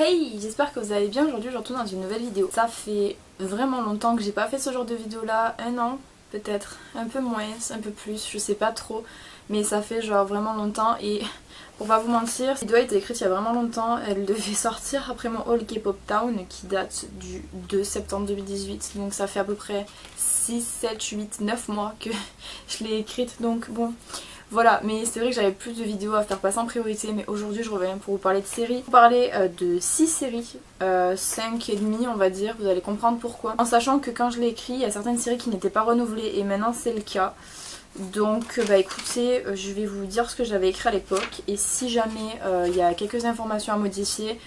Hey, j'espère que vous allez bien. Aujourd'hui je retourne dans une nouvelle vidéo. Ça fait vraiment longtemps que j'ai pas fait ce genre de vidéo là, un an peut-être, un peu moins, un peu plus, je sais pas trop. Mais ça fait genre vraiment longtemps et pour pas vous mentir, cette vidéo a été écrite il y a vraiment longtemps. Elle devait sortir après mon haul K-Pop Town qui date du 2 septembre 2018. Donc ça fait à peu près 6, 7, 8, 9 mois que je l'ai écrite. Donc bon... Voilà, mais c'est vrai que j'avais plus de vidéos à faire passer en priorité, mais aujourd'hui je reviens pour vous parler de séries. Vous parler de 6 séries, 5 et demi on va dire, vous allez comprendre pourquoi. En sachant que quand je l'ai écrit, il y a certaines séries qui n'étaient pas renouvelées et maintenant c'est le cas. Donc bah écoutez, je vais vous dire ce que j'avais écrit à l'époque et si jamais il y a quelques informations à modifier,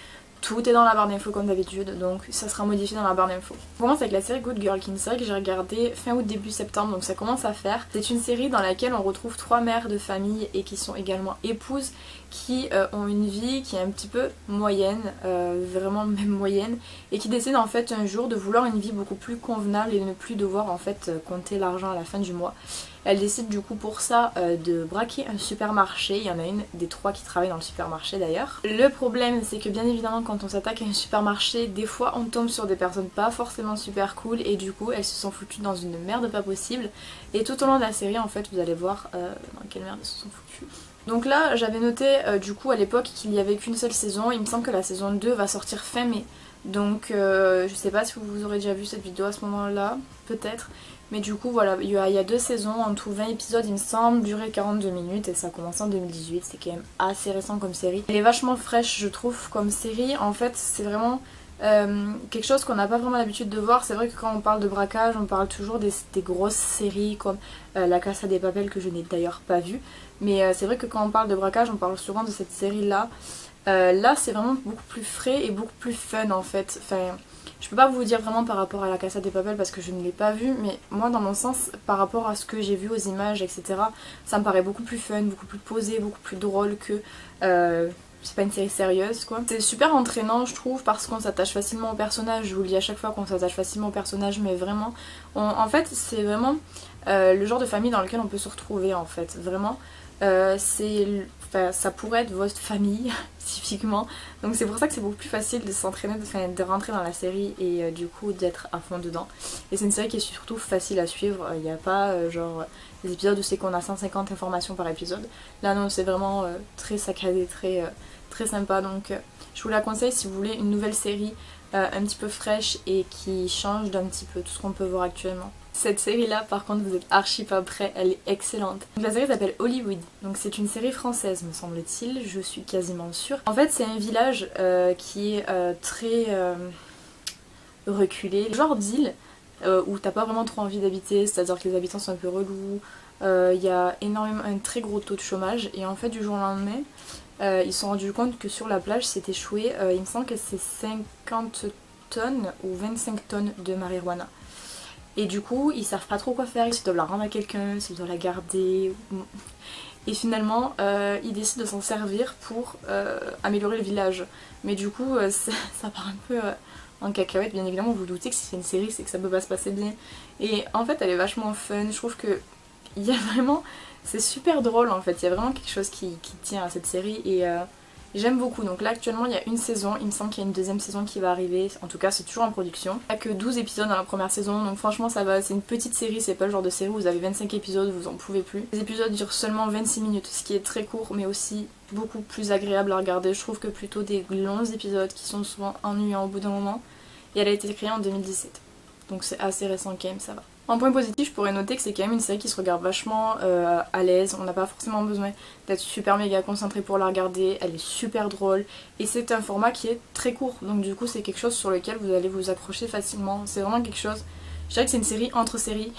tout est dans la barre d'infos comme d'habitude, donc ça sera modifié dans la barre d'infos. On commence avec la série Good Girl, qui est une série que j'ai regardée fin août début septembre, donc ça commence à faire. C'est une série dans laquelle on retrouve 3 mères de famille et qui sont également épouses, qui ont une vie qui est un petit peu moyenne, vraiment même moyenne, et qui décident en fait un jour de vouloir une vie beaucoup plus convenable et de ne plus devoir en fait compter l'argent à la fin du mois. Elle décide du coup pour ça de braquer un supermarché. Il y en a une des 3 qui travaille dans le supermarché d'ailleurs. Le problème c'est que bien évidemment quand on s'attaque à un supermarché, des fois on tombe sur des personnes pas forcément super cool et du coup elles se sont foutues dans une merde pas possible. Et tout au long de la série en fait vous allez voir dans quelle merde elles se sont foutues. Donc là j'avais noté du coup à l'époque qu'il n'y avait qu'une seule saison. Il me semble que la saison 2 va sortir fin mai. Donc je sais pas si vous aurez déjà vu cette vidéo à ce moment là, peut-être. Mais du coup voilà, il y a 2 saisons, en tout 20 épisodes il me semble, durer 42 minutes et ça a commencé en 2018, c'est quand même assez récent comme série. Elle est vachement fraîche je trouve comme série, en fait c'est vraiment quelque chose qu'on n'a pas vraiment l'habitude de voir. C'est vrai que quand on parle de braquage on parle toujours des grosses séries comme La Casa de Papel que je n'ai d'ailleurs pas vue. Mais c'est vrai que quand on parle de braquage on parle souvent de cette série là. Là c'est vraiment beaucoup plus frais et beaucoup plus fun en fait. Enfin, je peux pas vous dire vraiment par rapport à La Casa de Papel parce que je ne l'ai pas vue, mais moi dans mon sens, par rapport à ce que j'ai vu aux images, etc., ça me paraît beaucoup plus fun, beaucoup plus posé, beaucoup plus drôle que... c'est pas une série sérieuse quoi. C'est super entraînant je trouve parce qu'on s'attache facilement au personnage. Je vous le dis à chaque fois qu'on s'attache facilement au personnage, mais vraiment... En fait c'est vraiment le genre de famille dans lequel on peut se retrouver en fait. Vraiment, ça pourrait être votre famille typiquement, donc c'est pour ça que c'est beaucoup plus facile de s'entraîner, de rentrer dans la série et du coup d'être à fond dedans. Et c'est une série qui est surtout facile à suivre, il n'y a pas genre des épisodes où c'est qu'on a 150 informations par épisode. Là non, c'est vraiment très saccadé, très sympa, donc je vous la conseille si vous voulez une nouvelle série un petit peu fraîche et qui change d'un petit peu tout ce qu'on peut voir actuellement. Cette série là par contre vous êtes archi pas prêts, elle est excellente. Donc, la série s'appelle Hollywood, donc c'est une série française me semble-t-il, je suis quasiment sûre. En fait c'est un village qui est très reculé, genre d'île où t'as pas vraiment trop envie d'habiter, c'est-à-dire que les habitants sont un peu relous, il y a énormément un très gros taux de chômage et en fait du jour au lendemain ils se sont rendus compte que sur la plage s'est échoué, il me semble que c'est 50 tonnes ou 25 tonnes de marijuana. Et du coup, ils savent pas trop quoi faire, s'ils doivent la rendre à quelqu'un, s'ils doivent la garder. Et finalement, ils décident de s'en servir pour améliorer le village. Mais du coup, ça part un peu en cacahuète. Bien évidemment, vous vous doutez que si c'est une série, c'est que ça peut pas se passer bien. Et en fait, elle est vachement fun. Je trouve que il y a vraiment... C'est super drôle en fait. Il y a vraiment quelque chose qui tient à cette série et... j'aime beaucoup. Donc là actuellement il y a une saison, il me semble qu'il y a une deuxième saison qui va arriver, en tout cas c'est toujours en production. Il n'y a que 12 épisodes dans la première saison, donc franchement ça va, c'est une petite série, c'est pas le genre de série où vous avez 25 épisodes, vous en pouvez plus. Les épisodes durent seulement 26 minutes, ce qui est très court mais aussi beaucoup plus agréable à regarder. Je trouve que plutôt des longs épisodes qui sont souvent ennuyants au bout d'un moment. Et elle a été créée en 2017, donc c'est assez récent quand même, ça va. En point positif, je pourrais noter que c'est quand même une série qui se regarde vachement à l'aise, on n'a pas forcément besoin d'être super méga concentré pour la regarder, elle est super drôle et c'est un format qui est très court, donc du coup c'est quelque chose sur lequel vous allez vous accrocher facilement, c'est vraiment quelque chose, je dirais que c'est une série entre séries,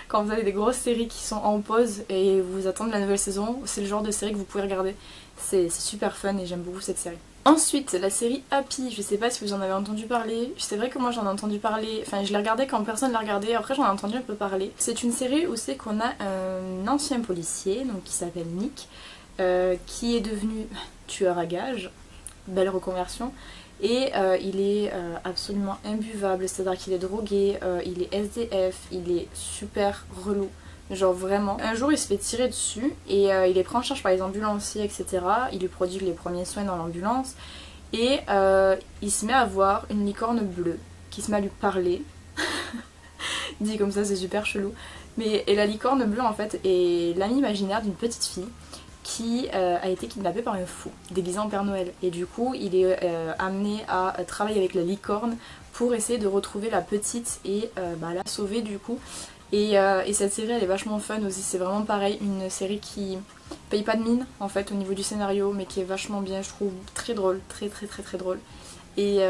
quand vous avez des grosses séries qui sont en pause et vous attendez la nouvelle saison, c'est le genre de série que vous pouvez regarder, c'est super fun et j'aime beaucoup cette série. Ensuite, la série Happy, je sais pas si vous en avez entendu parler, c'est vrai que moi j'en ai entendu parler, enfin je l'ai regardée quand personne l'a regardée, après j'en ai entendu un peu parler. C'est une série où c'est qu'on a un ancien policier, donc qui s'appelle Nick, qui est devenu tueur à gages, belle reconversion, et il est absolument imbuvable, c'est-à-dire qu'il est drogué, il est SDF, il est super relou. Genre vraiment. Un jour il se fait tirer dessus et il est pris en charge par les ambulanciers, etc. Il lui prodigue les premiers soins dans l'ambulance Et il se met à voir une licorne bleue qui se met à lui parler. Dit comme ça c'est super chelou. Et la licorne bleue en fait est l'ami imaginaire d'une petite fille qui a été kidnappée par un fou déguisé en Père Noël. Et du coup il est amené à travailler avec la licorne pour essayer de retrouver la petite et la sauver du coup. Et cette série elle est vachement fun aussi, c'est vraiment pareil, une série qui paye pas de mine en fait au niveau du scénario mais qui est vachement bien, je trouve très drôle, très drôle et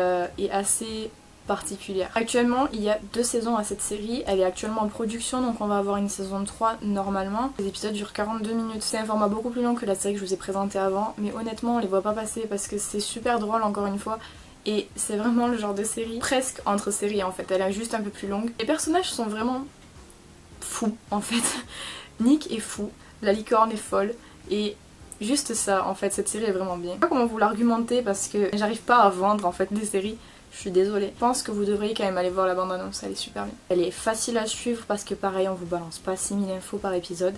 assez particulière. Actuellement il y a 2 saisons à cette série, elle est actuellement en production donc on va avoir une saison 3 normalement. Les épisodes durent 42 minutes, c'est un format beaucoup plus long que la série que je vous ai présentée avant mais honnêtement on les voit pas passer parce que c'est super drôle encore une fois. Et c'est vraiment le genre de série presque entre séries en fait, elle est juste un peu plus longue. Les personnages sont vraiment fous en fait. Nick est fou, la licorne est folle et juste ça en fait, cette série est vraiment bien. Je sais pas comment vous l'argumenter parce que j'arrive pas à vendre en fait des séries, je suis désolée. Je pense que vous devriez quand même aller voir la bande annonce, elle est super bien. Elle est facile à suivre parce que pareil on vous balance pas 6000 infos par épisode.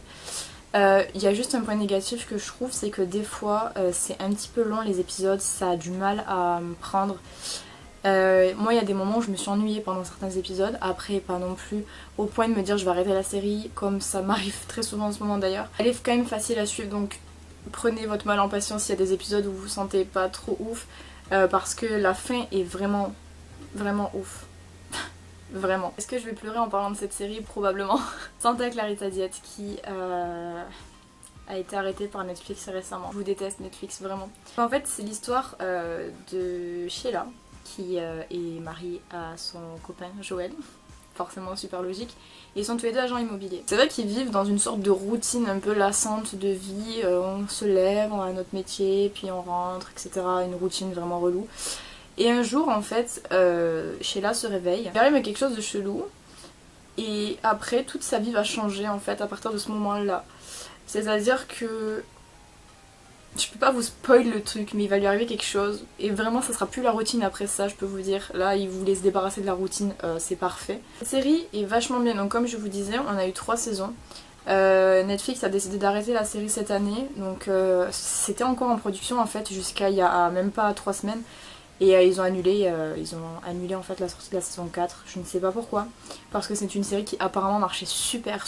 Il y a juste un point négatif que je trouve, c'est que des fois c'est un petit peu long les épisodes, ça a du mal à me prendre. Moi il y a des moments où je me suis ennuyée pendant certains épisodes, après pas non plus au point de me dire je vais arrêter la série comme ça m'arrive très souvent en ce moment d'ailleurs. Elle est quand même facile à suivre donc prenez votre mal en patience s'il y a des épisodes où vous vous sentez pas trop ouf parce que la fin est vraiment ouf. Vraiment. Est-ce que je vais pleurer en parlant de cette série? Probablement. Santa Clarita Diet qui a été arrêtée par Netflix récemment. Je vous déteste Netflix, vraiment. En fait c'est l'histoire de Sheila qui est mariée à son copain Joël, forcément super logique, et ils sont tous les deux agents immobiliers. C'est vrai qu'ils vivent dans une sorte de routine un peu lassante de vie, on se lève, on a notre métier, puis on rentre, etc. Une routine vraiment relou. Et un jour en fait, Sheila se réveille, il arrive quelque chose de chelou, et après toute sa vie va changer en fait à partir de ce moment-là. C'est-à-dire que je peux pas vous spoil le truc mais il va lui arriver quelque chose et vraiment ça sera plus la routine après ça, je peux vous dire. Là il voulait se débarrasser de la routine, c'est parfait. Cette série est vachement bien, donc comme je vous disais on a eu 3 saisons. Netflix a décidé d'arrêter la série cette année donc c'était encore en production en fait jusqu'à il y a même pas 3 semaines. Et ils ont annulé en fait la sortie de la saison 4, je ne sais pas pourquoi, parce que c'est une série qui apparemment marchait super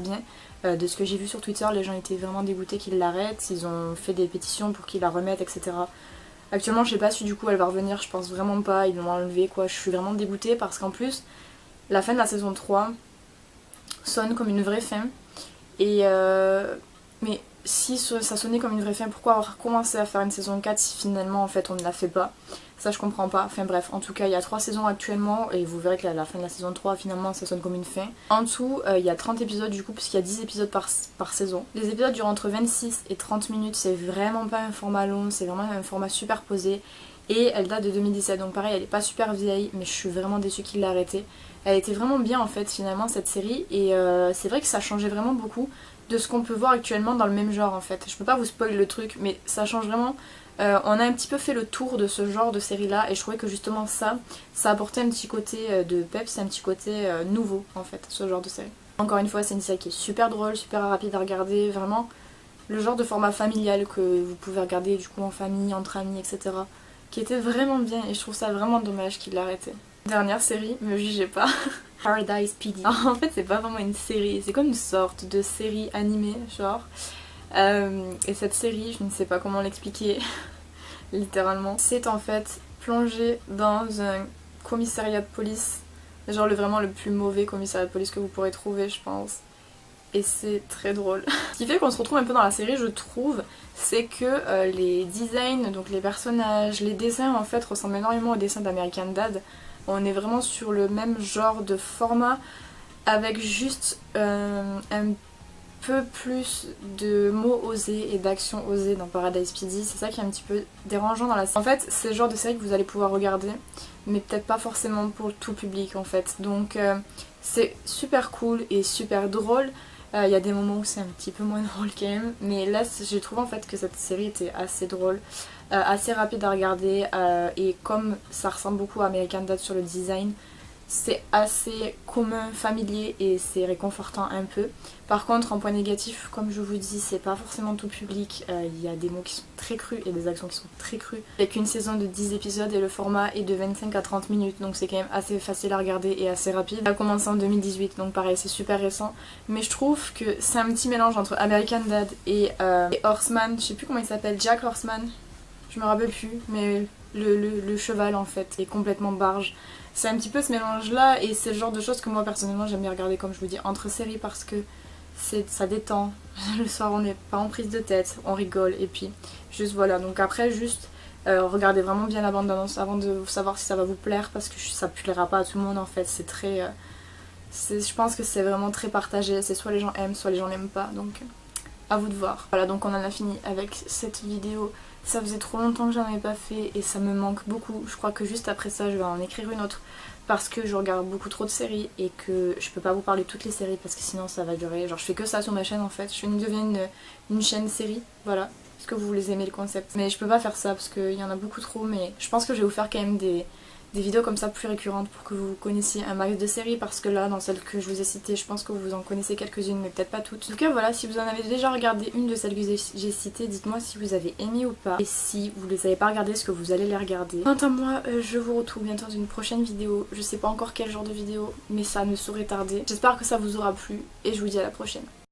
bien. De ce que j'ai vu sur Twitter, les gens étaient vraiment dégoûtés qu'ils l'arrêtent, ils ont fait des pétitions pour qu'ils la remettent, etc. Actuellement je sais pas si du coup elle va revenir, je pense vraiment pas, ils l'ont enlevée quoi, je suis vraiment dégoûtée parce qu'en plus la fin de la saison 3 sonne comme une vraie fin. Et mais si ça sonnait comme une vraie fin, pourquoi avoir commencé à faire une saison 4 si finalement en fait on ne la fait pas? Ça je comprends pas. Enfin bref, en tout cas il y a 3 saisons actuellement et vous verrez que la fin de la saison 3 finalement ça sonne comme une fin. En tout il y a 30 épisodes du coup puisqu'il y a 10 épisodes par saison. Les épisodes durent entre 26 et 30 minutes, c'est vraiment pas un format long, c'est vraiment un format super posé. Et elle date de 2017 donc pareil elle est pas super vieille mais je suis vraiment déçue qu'il l'ait arrêtée. Elle était vraiment bien en fait finalement cette série et c'est vrai que ça changeait vraiment beaucoup de ce qu'on peut voir actuellement dans le même genre en fait. Je peux pas vous spoiler le truc mais ça change vraiment. On a un petit peu fait le tour de ce genre de série là et je trouvais que justement ça apportait un petit côté de peps, un petit côté nouveau en fait, ce genre de série. Encore une fois c'est une série qui est super drôle, super rapide à regarder, vraiment le genre de format familial que vous pouvez regarder du coup en famille, entre amis, etc. Qui était vraiment bien et je trouve ça vraiment dommage qu'il l'ait arrêté. Dernière série, me jugez pas. Paradise PD. En fait c'est pas vraiment une série, c'est comme une sorte de série animée genre. Et cette série, je ne sais pas comment l'expliquer, littéralement. C'est en fait plongé dans un commissariat de police, genre vraiment le plus mauvais commissariat de police que vous pourrez trouver je pense. Et c'est très drôle. Ce qui fait qu'on se retrouve un peu dans la série je trouve, c'est que les designs, donc les personnages, les dessins en fait ressemblent énormément aux dessins d'American Dad. On est vraiment sur le même genre de format avec juste un peu plus de mots osés et d'actions osées dans Paradise PD. C'est ça qui est un petit peu dérangeant dans la série. En fait c'est le genre de série que vous allez pouvoir regarder mais peut-être pas forcément pour tout public en fait. Donc c'est super cool et super drôle. Il y a des moments où c'est un petit peu moins drôle quand même, mais là j'ai trouvé en fait que cette série était assez drôle, assez rapide à regarder et comme ça ressemble beaucoup à American Dad sur le design, c'est assez commun, familier et c'est réconfortant un peu. Par contre, en point négatif, comme je vous dis, c'est pas forcément tout public. Il y a des mots qui sont très crus et des actions qui sont très crues. Il n'y a qu'une saison de 10 épisodes et le format est de 25 à 30 minutes, donc c'est quand même assez facile à regarder et assez rapide. Ça a commencé en 2018, donc pareil, c'est super récent. Mais je trouve que c'est un petit mélange entre American Dad et Horseman. Je sais plus comment il s'appelle, Jack Horseman. Je me rappelle plus, mais le cheval en fait est complètement barge. C'est un petit peu ce mélange là et c'est le genre de choses que moi personnellement j'aime bien regarder, comme je vous dis, entre séries, parce que ça détend. Le soir on n'est pas en prise de tête, on rigole et puis juste voilà. Donc après juste regardez vraiment bien la bande annonce avant de savoir si ça va vous plaire, parce que ça plaira pas à tout le monde en fait. C'est très je pense que c'est vraiment très partagé, c'est soit les gens aiment soit les gens n'aiment pas, donc à vous de voir. Voilà, donc on en a fini avec cette vidéo. Ça faisait trop longtemps que j'en avais pas fait et ça me manque beaucoup. Je crois que juste après ça je vais en écrire une autre, parce que je regarde beaucoup trop de séries et que je peux pas vous parler de toutes les séries parce que sinon ça va durer. Genre je fais que ça sur ma chaîne en fait. Je deviens une chaîne série, voilà. Est-ce que vous les aimez le concept? Mais je peux pas faire ça parce qu'il y en a beaucoup trop, mais je pense que je vais vous faire quand même des vidéos comme ça plus récurrentes pour que vous connaissiez un max de séries, parce que là dans celles que je vous ai citées je pense que vous en connaissez quelques-unes mais peut-être pas toutes. En tout cas voilà, si vous en avez déjà regardé une de celles que j'ai citées, dites-moi si vous avez aimé ou pas, et si vous les avez pas regardées, est-ce que vous allez les regarder. Quant à moi, je vous retrouve bientôt dans une prochaine vidéo. Je sais pas encore quel genre de vidéo, mais ça ne saurait tarder. J'espère que ça vous aura plu et je vous dis à la prochaine.